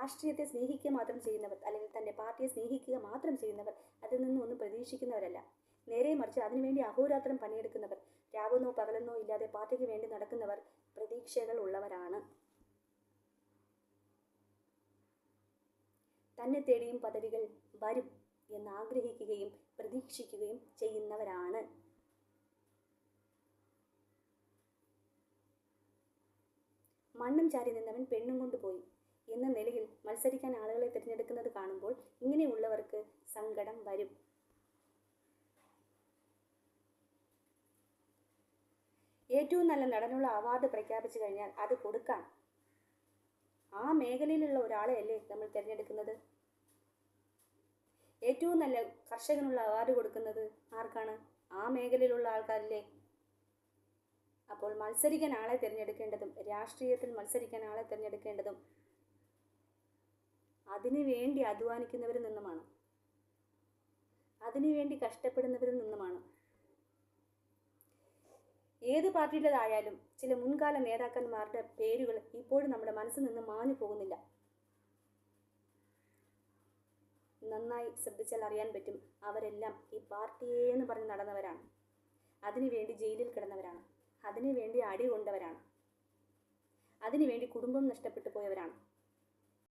രാഷ്ട്രീയത്തെ സ്നേഹിക്കുക മാത്രം ചെയ്യുന്നവർ, അല്ലെങ്കിൽ തൻ്റെ പാർട്ടിയെ സ്നേഹിക്കുക മാത്രം ചെയ്യുന്നവർ അതിൽ നിന്നും ഒന്നും പ്രതീക്ഷിക്കുന്നവരല്ല. നേരെ മറിച്ച് അതിനുവേണ്ടി അഹോരാത്രം പണിയെടുക്കുന്നവർ, രാവെന്നോ പകലെന്നോ ഇല്ലാതെ പാർട്ടിക്ക് വേണ്ടി നടക്കുന്നവർ പ്രതീക്ഷകൾ ഉള്ളവരാണ്. തന്നെ തേടിയും പദവികൾ വരും എന്ന് ആഗ്രഹിക്കുകയും പ്രതീക്ഷിക്കുകയും ചെയ്യുന്നവരാണ്. മണ്ണും ചാരി നിന്നവൻ പെണ്ണും കൊണ്ടുപോയി എന്ന നിലയിൽ മത്സരിക്കാൻ ആളുകളെ തിരഞ്ഞെടുക്കുന്നത് കാണുമ്പോൾ ഇങ്ങനെയുള്ളവർക്ക് സങ്കടം വരും. ഏറ്റവും നല്ല നടനുള്ള അവാർഡ് പ്രഖ്യാപിച്ചു കഴിഞ്ഞാൽ അത് കൊടുക്കാൻ ആ മേഖലയിലുള്ള ഒരാളെയല്ലേ നമ്മൾ തിരഞ്ഞെടുക്കുന്നത്? ഏറ്റവും നല്ല കർഷകനുള്ള അവാർഡ് കൊടുക്കുന്നത് ആർക്കാണ്? ആ മേഖലയിലുള്ള ആൾക്കാരില്ലേ? അപ്പോൾ മത്സരിക്കാൻ ആളെ തിരഞ്ഞെടുക്കേണ്ടതും, രാഷ്ട്രീയത്തിൽ മത്സരിക്കാൻ ആളെ തിരഞ്ഞെടുക്കേണ്ടതും അതിനു വേണ്ടി അധ്വാനിക്കുന്നവരിൽ നിന്നുമാണ്, അതിനുവേണ്ടി കഷ്ടപ്പെടുന്നവരിൽ നിന്നുമാണ്. ഏത് പാർട്ടിയുടേതായാലും ചില മുൻകാല നേതാക്കന്മാരുടെ പേരുകൾ ഇപ്പോഴും നമ്മുടെ മനസ്സിൽ നിന്ന് മാഞ്ഞു പോകുന്നില്ല. നന്നായി ശ്രദ്ധിച്ചാൽ അറിയാൻ പറ്റും, അവരെല്ലാം ഈ പാർട്ടിയെന്ന് പറഞ്ഞ് നടന്നവരാണ്. അതിനുവേണ്ടി ജയിലിൽ കിടന്നവരാണ്, അതിനുവേണ്ടി അടി കൊണ്ടവരാണ്, അതിനുവേണ്ടി കുടുംബം നഷ്ടപ്പെട്ടു പോയവരാണ്.